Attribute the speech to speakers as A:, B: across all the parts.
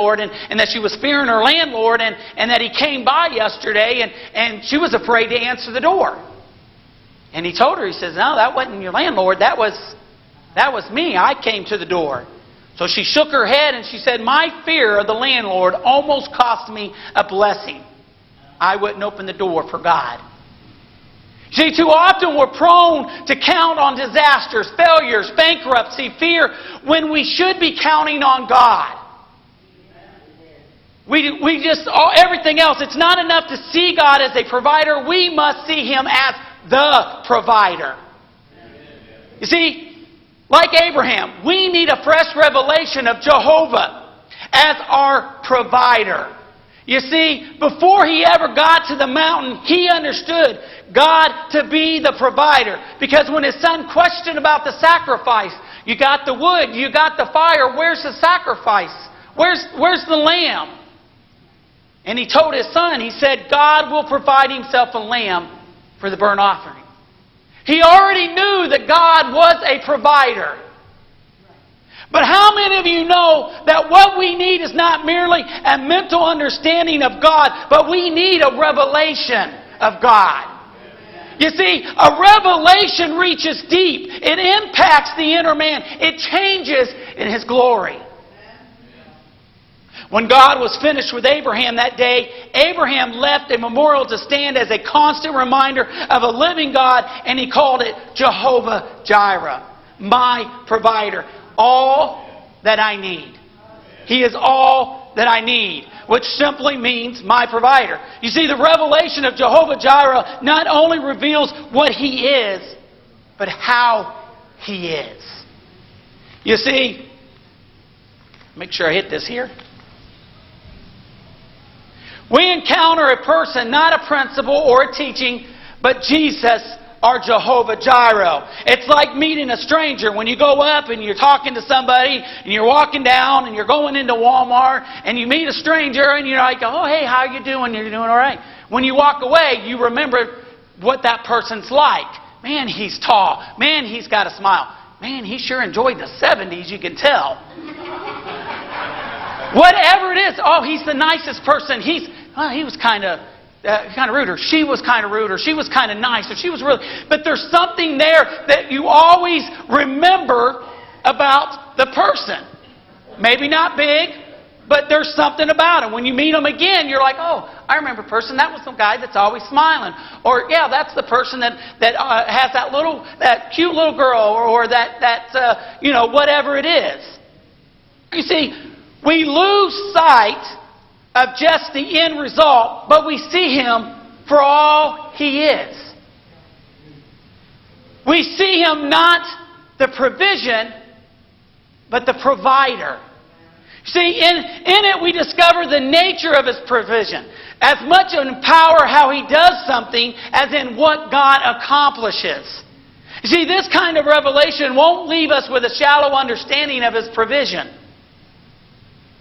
A: Lord, and that she was fearing her landlord, and that he came by yesterday, and she was afraid to answer the door. And he told her, he says, no, that wasn't your landlord, that was me. I came to the door. So she shook her head and she said, my fear of the landlord almost cost me a blessing. I wouldn't open the door for God. See, too often we're prone to count on disasters, failures, bankruptcy, fear, when we should be counting on God. We just, everything else, it's not enough to see God as a provider. We must see Him as the provider. You see, like Abraham, we need a fresh revelation of Jehovah as our provider. You see, before he ever got to the mountain, he understood God to be the provider. Because when his son questioned about the sacrifice, you got the wood, you got the fire, where's the sacrifice? Where's the lamb? And he told his son, he said, God will provide Himself a lamb for the burnt offering. He already knew that God was a provider. But how many of you know that what we need is not merely a mental understanding of God, but we need a revelation of God? You see, a revelation reaches deep. It impacts the inner man. It changes in His glory. When God was finished with Abraham that day, Abraham left a memorial to stand as a constant reminder of a living God, and he called it Jehovah Jireh, my provider. All that I need. He is all that I need, which simply means my provider. You see, the revelation of Jehovah Jireh not only reveals what He is, but how He is. You see, make sure I hit this here. We encounter a person, not a principle or a teaching, but Jesus, our Jehovah Jireh. It's like meeting a stranger. When you go up and you're talking to somebody and you're walking down and you're going into Walmart and you meet a stranger and you're like, oh, hey, how you doing? You're doing all right. When you walk away, you remember what that person's like. Man, he's tall. Man, he's got a smile. Man, he sure enjoyed the 70s, you can tell. Whatever it is. Oh, he's the nicest person. He was kind of rude, or she was kind of rude, or she was kind of nice, or she was really... But there's something there that you always remember about the person. Maybe not big, but there's something about him. When you meet him again, you're like, oh, I remember a person. That was some guy that's always smiling. Or, yeah, that's the person that has that cute little girl, or whatever it is. You see, we lose sight of just the end result, but we see Him for all He is. We see Him not the provision, but the provider. See, in it we discover the nature of His provision. As much in power how He does something as in what God accomplishes. You see, this kind of revelation won't leave us with a shallow understanding of His provision.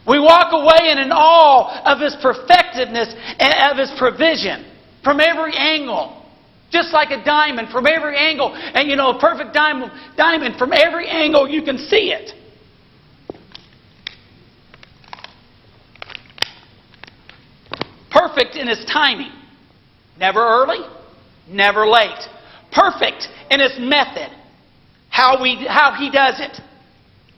A: We walk away in awe of His perfectiveness and of His provision from every angle. Just like a diamond from every angle. And a perfect diamond from every angle you can see it. Perfect in His timing. Never early, never late. Perfect in His method. How He does it.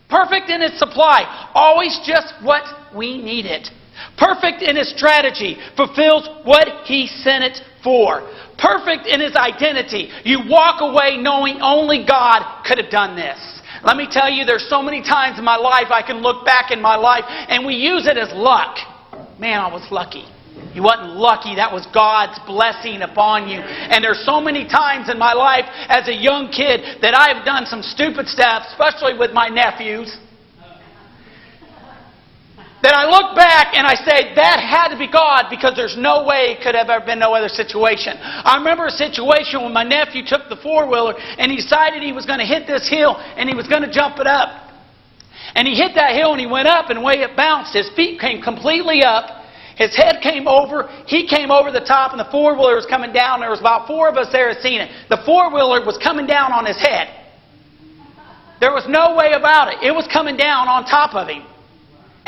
A: Perfect in His supply. Always just what we needed. Perfect in His strategy. Fulfills what He sent it for. Perfect in His identity. You walk away knowing only God could have done this. Let me tell you, there's so many times in my life I can look back in my life and we use it as luck. Man, I was lucky. You wasn't lucky. That was God's blessing upon you. And there's so many times in my life as a young kid that I have done some stupid stuff, especially with my nephews, that I look back and I say, that had to be God, because there's no way it could have ever been no other situation. I remember a situation when my nephew took the four-wheeler and he decided he was going to hit this hill and he was going to jump it up. And he hit that hill and he went up, and the way it bounced, his feet came completely up. His head came over, he came over the top, and the four-wheeler was coming down. There was about 4 of us there that seen it. The four-wheeler was coming down on his head. There was no way about it. It was coming down on top of him.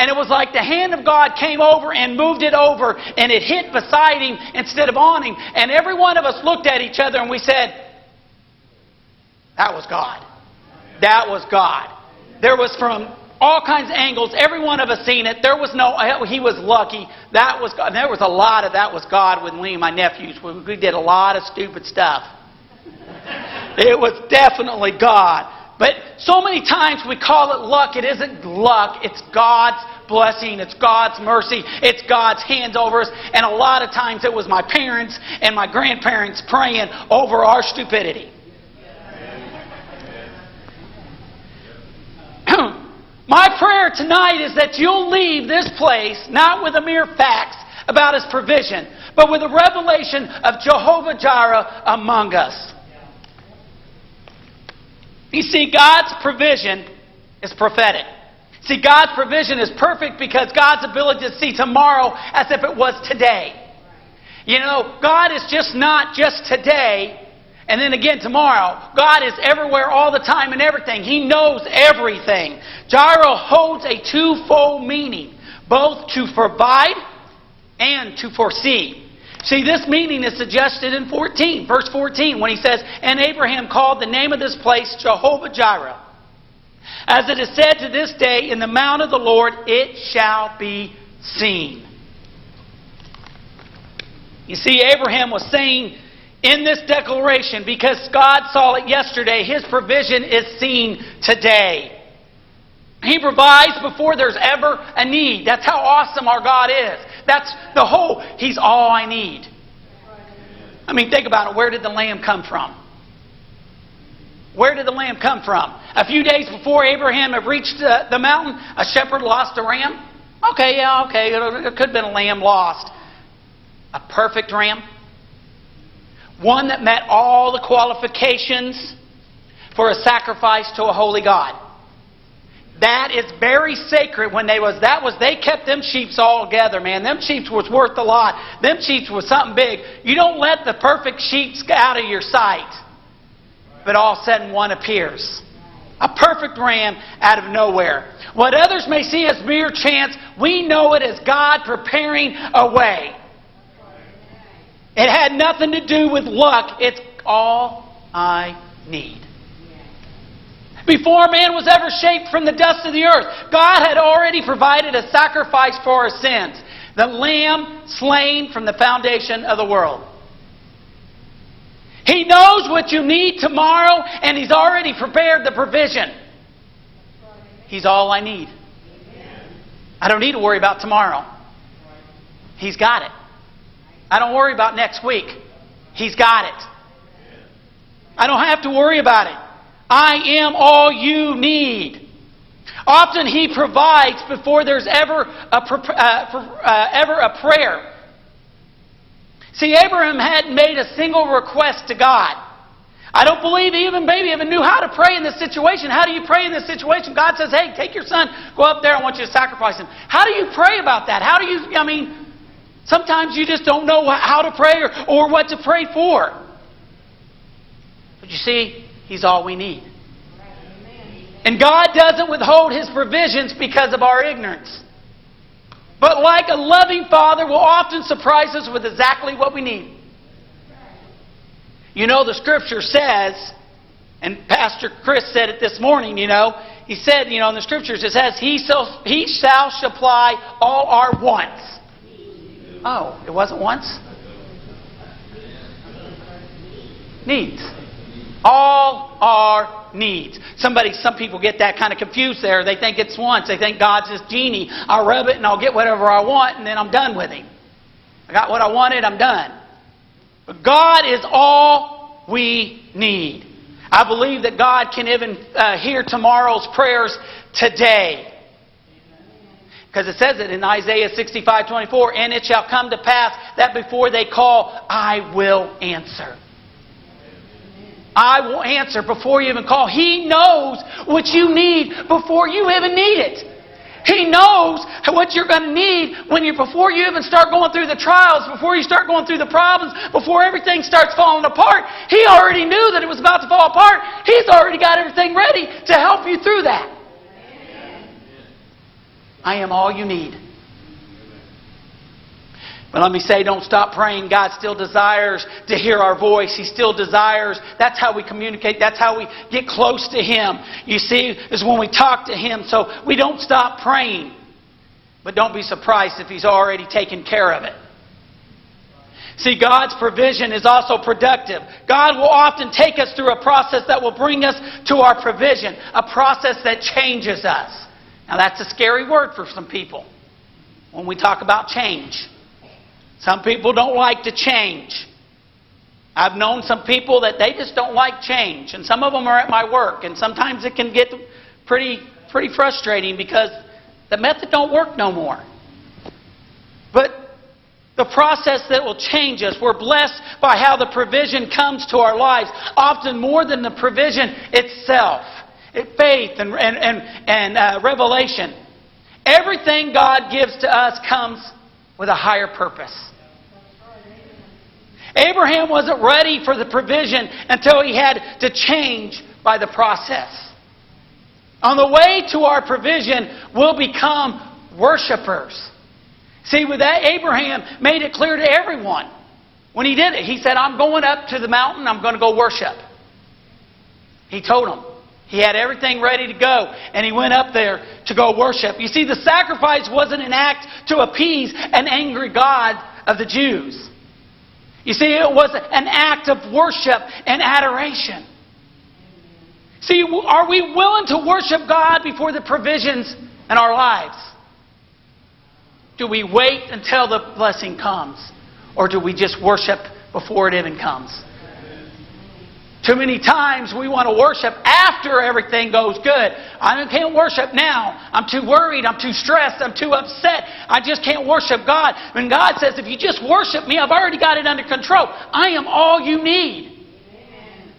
A: And it was like the hand of God came over and moved it over, and it hit beside him instead of on him. And every one of us looked at each other and we said, that was God. That was God. There was from all kinds of angles. Every one of us seen it. There was no, he was lucky. That was God. There was a lot of that was God with me and my nephews. We did a lot of stupid stuff. It was definitely God. But so many times we call it luck. It isn't luck. It's God's blessing. It's God's mercy. It's God's hands over us. And a lot of times it was my parents and my grandparents praying over our stupidity. My prayer tonight is that you'll leave this place not with a mere facts about His provision, but with a revelation of Jehovah Jireh among us. You see, God's provision is prophetic. See, God's provision is perfect because God's ability to see tomorrow as if it was today. You know, God is just not just today and then again tomorrow. God is everywhere all the time and everything. He knows everything. Jireh holds a twofold meaning, both to provide and to foresee. See, this meaning is suggested in verse 14, when he says, and Abraham called the name of this place Jehovah Jireh. As it is said to this day, in the mount of the Lord it shall be seen. You see, Abraham was saying in this declaration, because God saw it yesterday, His provision is seen today. He provides before there's ever a need. That's how awesome our God is. That's the whole, He's all I need. I mean, think about it. Where did the lamb come from? Where did the lamb come from? A few days before Abraham had reached the mountain, a shepherd lost a ram. Okay. It could have been a lamb lost. A perfect ram. One that met all the qualifications for a sacrifice to a holy God. That is very sacred. When they kept them sheeps all together, man. Them sheeps was worth a lot. Them sheeps was something big. You don't let the perfect sheeps out of your sight. But all of a sudden one appears. A perfect ram out of nowhere. What others may see as mere chance, we know it as God preparing a way. It had nothing to do with luck. It's all I need. Before man was ever shaped from the dust of the earth, God had already provided a sacrifice for our sins. The lamb slain from the foundation of the world. He knows what you need tomorrow, and He's already prepared the provision. He's all I need. I don't need to worry about tomorrow. He's got it. I don't worry about next week. He's got it. I don't have to worry about it. I am all you need. Often He provides before there's ever a prayer. See, Abraham hadn't made a single request to God. I don't believe he even knew how to pray in this situation. How do you pray in this situation? God says, hey, take your son, go up there, I want you to sacrifice him. How do you pray about that? Sometimes you just don't know how to pray or what to pray for. But you see, He's all we need. And God doesn't withhold His provisions because of our ignorance. But like a loving Father will often surprise us with exactly what we need. You know, the Scripture says, and Pastor Chris said it this morning, he said, in the Scriptures, it says, He shall supply all our wants. Oh, it wasn't once? Needs. All our needs. Some people get that kind of confused there. They think it's wants. They think God's this genie. I'll rub it and I'll get whatever I want and then I'm done with Him. I got what I wanted, I'm done. But God is all we need. I believe that God can even hear tomorrow's prayers today. Because it says it in Isaiah 65:24, and it shall come to pass that before they call, I will answer. I will answer before you even call. He knows what you need before you even need it. He knows what you're going to need before you even start going through the trials, before you start going through the problems, before everything starts falling apart. He already knew that it was about to fall apart. He's already got everything ready to help you through that. I am all you need. But let me say, don't stop praying. God still desires to hear our voice. He still desires. That's how we communicate. That's how we get close to Him. You see, is when we talk to Him. So we don't stop praying. But don't be surprised if He's already taken care of it. See, God's provision is also productive. God will often take us through a process that will bring us to our provision. A process that changes us. Now that's a scary word for some people when we talk about change. Some people don't like to change. I've known some people that they just don't like change. And some of them are at my work. And sometimes it can get pretty frustrating because the method don't work no more. But the process that will change us, we're blessed by how the provision comes to our lives. Often more than the provision itself. Faith and revelation. Everything God gives to us comes with a higher purpose. Abraham wasn't ready for the provision until he had to change by the process. On the way to our provision, we'll become worshipers. See, with that, Abraham made it clear to everyone. When he did it, he said, I'm going up to the mountain, I'm going to go worship. He told them. He had everything ready to go, and he went up there to go worship. You see, the sacrifice wasn't an act to appease an angry God of the Jews. You see, it was an act of worship and adoration. See, are we willing to worship God before the provisions in our lives? Do we wait until the blessing comes? Or do we just worship before it even comes? Too many times we want to worship after everything goes good. I can't worship now. I'm too worried. I'm too stressed. I'm too upset. I just can't worship God. When God says, if you just worship me, I've already got it under control. I am all you need. Amen.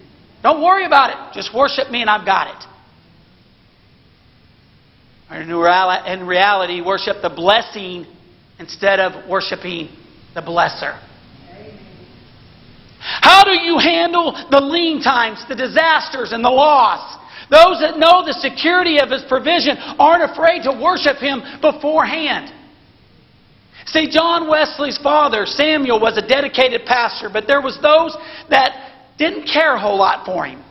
A: Don't worry about it. Just worship me and I've got it. In reality, worship the blessing instead of worshiping the blesser. How do you handle the lean times, the disasters, and the loss? Those that know the security of His provision aren't afraid to worship Him beforehand. See, John Wesley's father, Samuel, was a dedicated pastor, but there was those that didn't care a whole lot for him.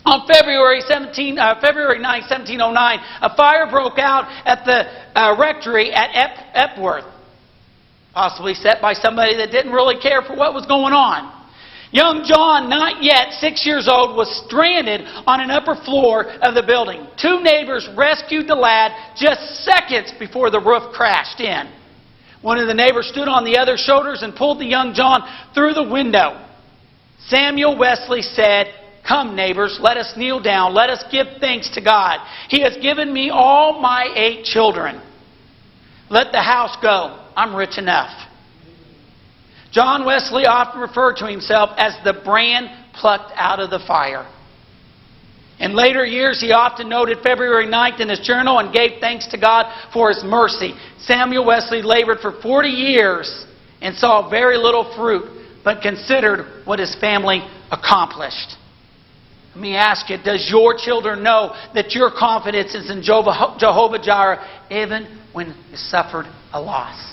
A: On February 9, 1709, a fire broke out at the rectory at Epworth. Possibly set by somebody that didn't really care for what was going on. Young John, not yet 6 years old, was stranded on an upper floor of the building. Two neighbors rescued the lad just seconds before the roof crashed in. One of the neighbors stood on the other's shoulders and pulled the young John through the window. Samuel Wesley said, "Come, neighbors, let us kneel down. Let us give thanks to God. He has given me all my 8 children. Let the house go. I'm rich enough." John Wesley often referred to himself as the brand plucked out of the fire. In later years, he often noted February 9th in his journal and gave thanks to God for His mercy. Samuel Wesley labored for 40 years and saw very little fruit, but considered what his family accomplished. Let me ask you, does your children know that your confidence is in Jehovah Jireh even when you suffered a loss?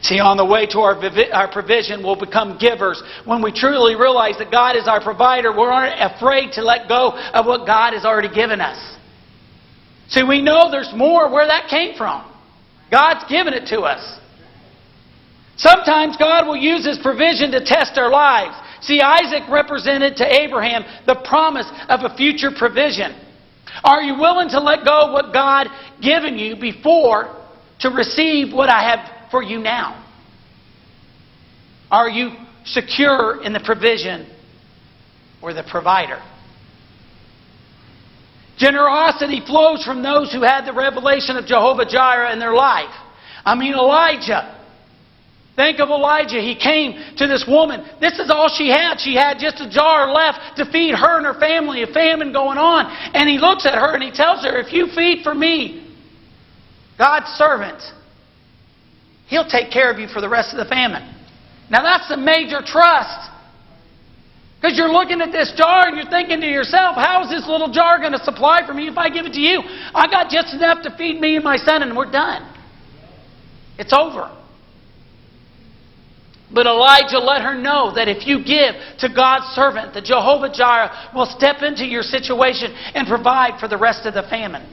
A: See, on the way to our provision, we'll become givers. When we truly realize that God is our provider, we aren't afraid to let go of what God has already given us. See, we know there's more where that came from. God's given it to us. Sometimes God will use His provision to test our lives. See, Isaac represented to Abraham the promise of a future provision. Are you willing to let go of what God given you before to receive what I have for you now? Are you secure in the provision or the provider? Generosity flows from those who had the revelation of Jehovah Jireh in their life. Elijah. Think of Elijah. He came to this woman. This is all she had. She had just a jar left to feed her and her family, a famine going on. And he looks at her and he tells her, if you feed for me, God's servant, He'll take care of you for the rest of the famine. Now that's a major trust. Because you're looking at this jar and you're thinking to yourself, how is this little jar going to supply for me if I give it to you? I got just enough to feed me and my son and we're done. It's over. But Elijah let her know that if you give to God's servant, the Jehovah-Jireh will step into your situation and provide for the rest of the famine.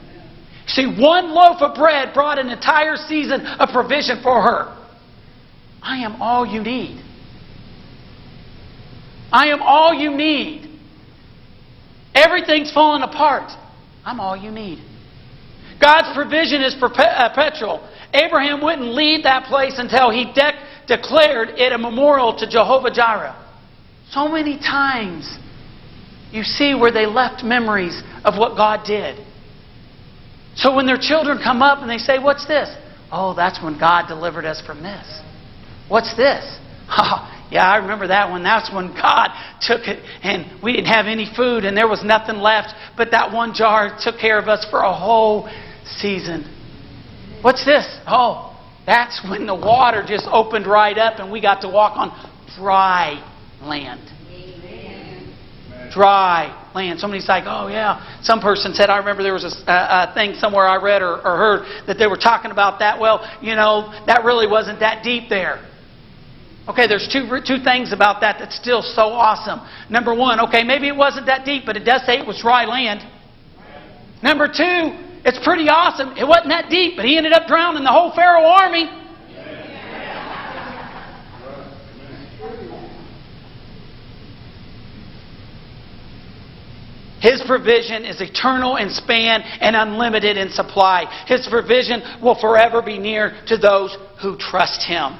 A: See, one loaf of bread brought an entire season of provision for her. I am all you need. I am all you need. Everything's falling apart. I'm all you need. God's provision is perpetual. Abraham wouldn't leave that place until he declared it a memorial to Jehovah-Jireh. So many times you see where they left memories of what God did. So when their children come up and they say, what's this? Oh, that's when God delivered us from this. What's this? Oh, yeah, I remember that one. That's when God took it and we didn't have any food and there was nothing left. But that one jar took care of us for a whole season. What's this? Oh, that's when the water just opened right up and we got to walk on dry land. Amen. Dry land. Somebody's like, oh yeah. Some person said, I remember there was a thing somewhere I read or heard that they were talking about that. Well, you know, that really wasn't that deep there. Okay, there's two things about that that's still so awesome. Number one, okay, maybe it wasn't that deep, but it does say it was dry land. Number two, it's pretty awesome. It wasn't that deep, but he ended up drowning the whole Pharaoh army. His provision is eternal in span and unlimited in supply. His provision will forever be near to those who trust Him.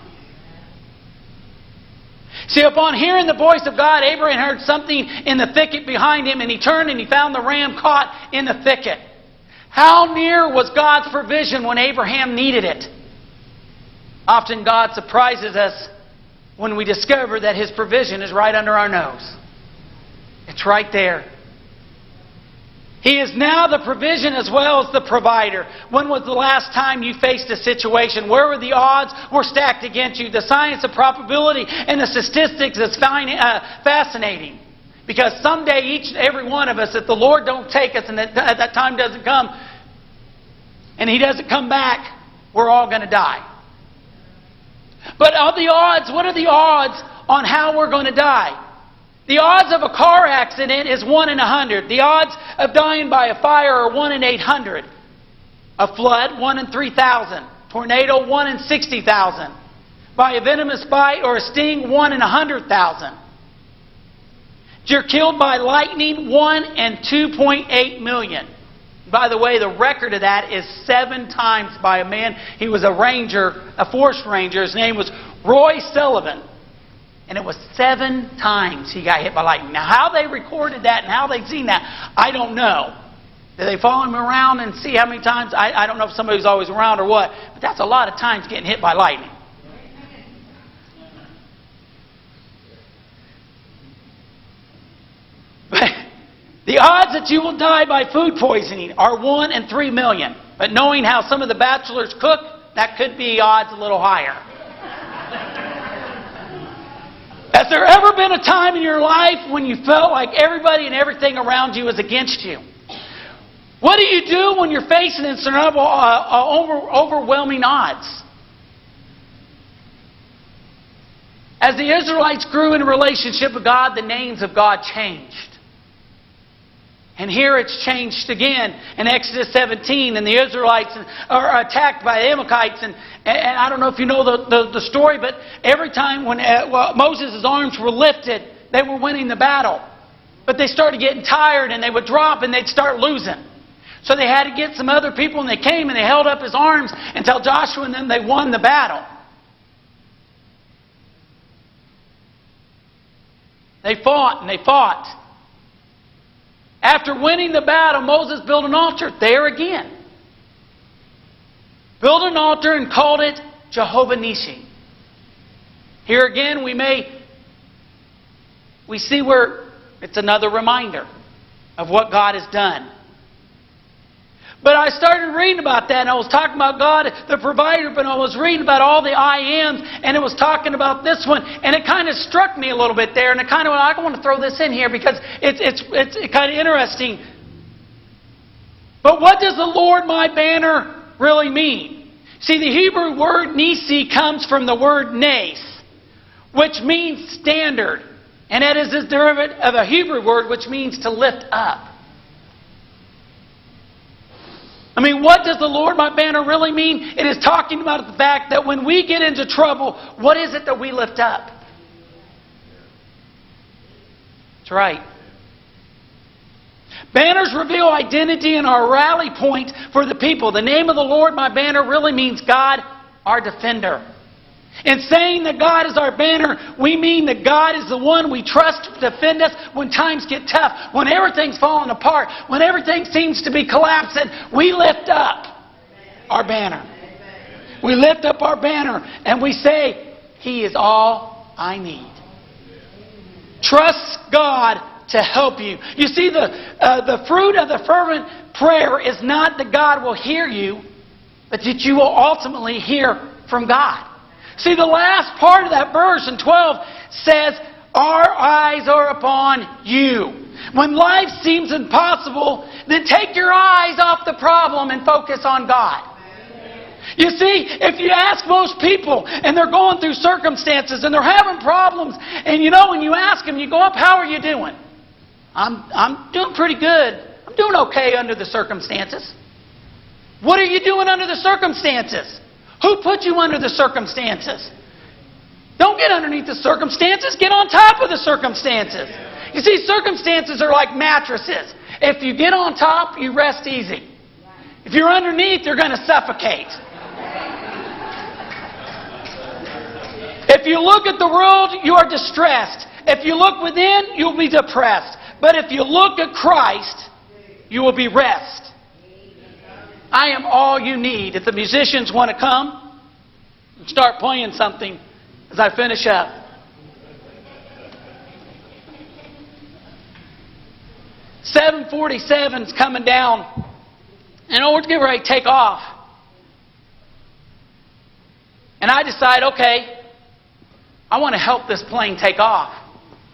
A: See, upon hearing the voice of God, Abraham heard something in the thicket behind him, and he turned and he found the ram caught in the thicket. How near was God's provision when Abraham needed it? Often God surprises us when we discover that His provision is right under our nose. It's right there. He is now the provision as well as the provider. When was the last time you faced a situation? Where were the odds were stacked against you? The science of probability and the statistics is fascinating. Because someday each and every one of us, if the Lord don't take us and that time doesn't come, and He doesn't come back, we're all going to die. But of the odds, what are the odds on how we're going to die? The odds of a car accident is 1 in 100. The odds of dying by a fire are 1 in 800. A flood, 1 in 3,000. Tornado, 1 in 60,000. By a venomous bite or a sting, 1 in 100,000. You're killed by lightning, 1 in 2.8 million. By the way, the record of that is 7 times by a man. He was a ranger, a forest ranger. His name was Roy Sullivan. And it was 7 times he got hit by lightning. Now, how they recorded that and how they've seen that, I don't know. Did they follow him around and see how many times? I don't know if somebody was always around or what. But that's a lot of times getting hit by lightning. But the odds that you will die by food poisoning are 1 in 3 million. But knowing how some of the bachelors cook, that could be odds a little higher. Has there ever been a time in your life when you felt like everybody and everything around you is against you? What do you do when you're facing insurmountable, overwhelming odds? As the Israelites grew in a relationship with God, the names of God changed. And here it's changed again in Exodus 17, and the Israelites are attacked by the Amalekites. And I don't know if you know the story, but every time when Moses' arms were lifted, they were winning the battle. But they started getting tired, and they would drop, and they'd start losing. So they had to get some other people, and they came, and they held up his arms until Joshua and them, they won the battle. They fought, and they fought. After winning the battle, Moses built an altar there again. Built an altar and called it Jehovah Nissi. Here again we see where it's another reminder of what God has done. But I started reading about that, and I was talking about God, the provider, but I was reading about all the I ams, and it was talking about this one, and it kind of struck me a little bit there, and it kind of, I want to throw this in here because it's kind of interesting. But what does the Lord my banner really mean? See, the Hebrew word nisi comes from the word nes, which means standard, and it is a derivative of a Hebrew word which means to lift up. I mean, what does the Lord my banner really mean? It is talking about the fact that when we get into trouble, what is it that we lift up? That's right. Banners reveal identity and our rally point for the people. The name of the Lord my banner really means God, our defender. In saying that God is our banner, we mean that God is the one we trust to defend us when times get tough, when everything's falling apart, when everything seems to be collapsing. We lift up our banner. We lift up our banner and we say, He is all I need. Trust God to help you. You see, the fruit of the fervent prayer is not that God will hear you, but that you will ultimately hear from God. See, the last part of that verse in 12 says, our eyes are upon you. When life seems impossible, then take your eyes off the problem and focus on God. You see, if you ask most people, and they're going through circumstances, and they're having problems, and you know, when you ask them, you go up, how are you doing? I'm doing pretty good. I'm doing okay under the circumstances. What are you doing under the circumstances? Who put you under the circumstances? Don't get underneath the circumstances. Get on top of the circumstances. You see, circumstances are like mattresses. If you get on top, you rest easy. If you're underneath, you're going to suffocate. If you look at the world, you are distressed. If you look within, you'll be depressed. But if you look at Christ, you will be rest. I am all you need. If the musicians want to come and start playing something as I finish up. .747's coming down, and we're getting ready to take off. And I decide, okay, I want to help this plane take off.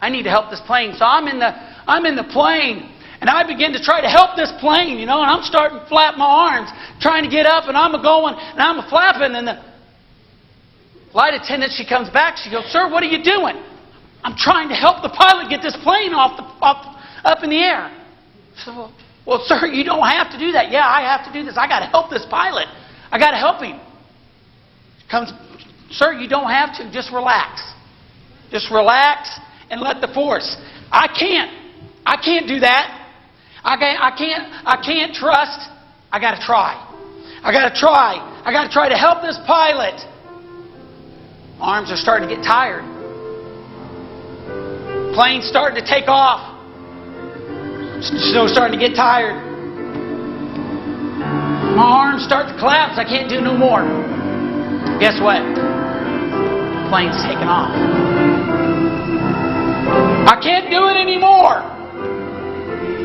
A: I need to help this plane. So I'm in the plane. And I begin to try to help this plane, and I'm starting to flap my arms, trying to get up, and I'm going, and I'm flapping, and the flight attendant, she comes back, she goes, sir, what are you doing? I'm trying to help the pilot get this plane up in the air. So, well, sir, you don't have to do that. Yeah, I have to do this. I got to help this pilot. I got to help him. She comes, sir, you don't have to. Just relax. Just relax and let the force. I can't do that. I can't trust. I got to try. I got to try to help this pilot. My arms are starting to get tired. Plane's starting to take off. Snow's starting to get tired. My arms start to collapse. I can't do no more. Guess what? Plane's taking off. I can't do it anymore.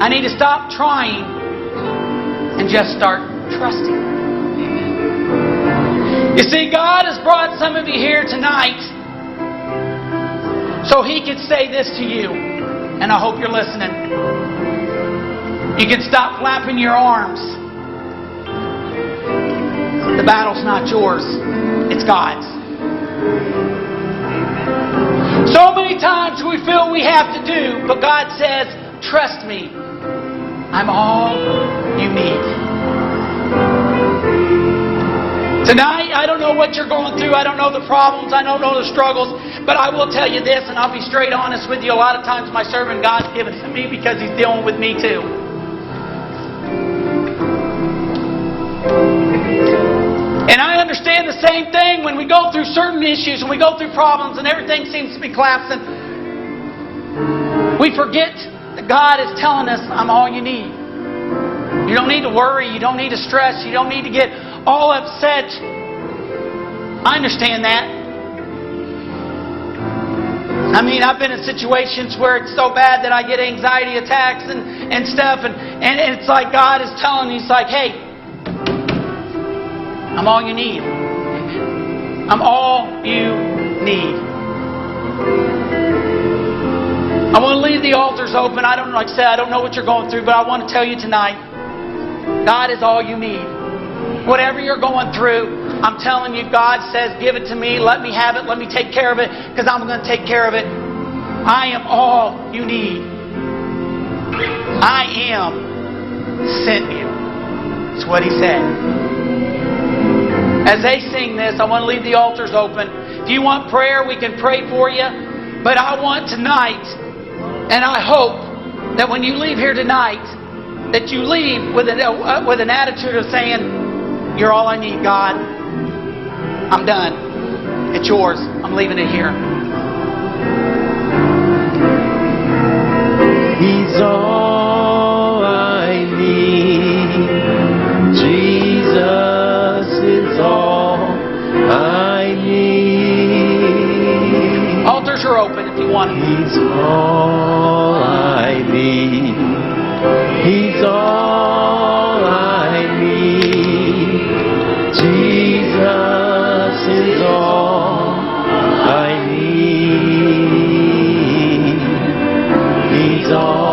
A: I need to stop trying and just start trusting. You see, God has brought some of you here tonight so He could say this to you, and I hope you're listening. You can stop flapping your arms. The battle's not yours, it's God's. So many times we feel we have to do, but God says, trust me. I'm all you need. Tonight, I don't know what you're going through. I don't know the problems. I don't know the struggles. But I will tell you this, and I'll be straight honest with you. A lot of times my servant God's given to me because He's dealing with me too. And I understand the same thing when we go through certain issues, when we go through problems and everything seems to be collapsing. We forget that God is telling us, I'm all you need. You don't need to worry. You don't need to stress. You don't need to get all upset. I understand that. I mean, I've been in situations where it's so bad that I get anxiety attacks and stuff. And it's like God is telling me, He's like, hey, I'm all you need. I'm all you need. I want to leave the altars open. I don't, like I said, I don't know what you're going through, but I want to tell you tonight, God is all you need. Whatever you're going through, I'm telling you, God says, give it to me, let me have it, let me take care of it, because I'm going to take care of it. I am all you need. I am sent you. That's what He said. As they sing this, I want to leave the altars open. If you want prayer, we can pray for you. But I want tonight, and I hope that when you leave here tonight, that you leave with an attitude of saying, you're all I need, God. I'm done. It's yours. I'm leaving it here.
B: He's all I need. Jesus is all I need.
A: Altars are open if you want.
B: He's all I need. He's all I need. Jesus is all I need. He's all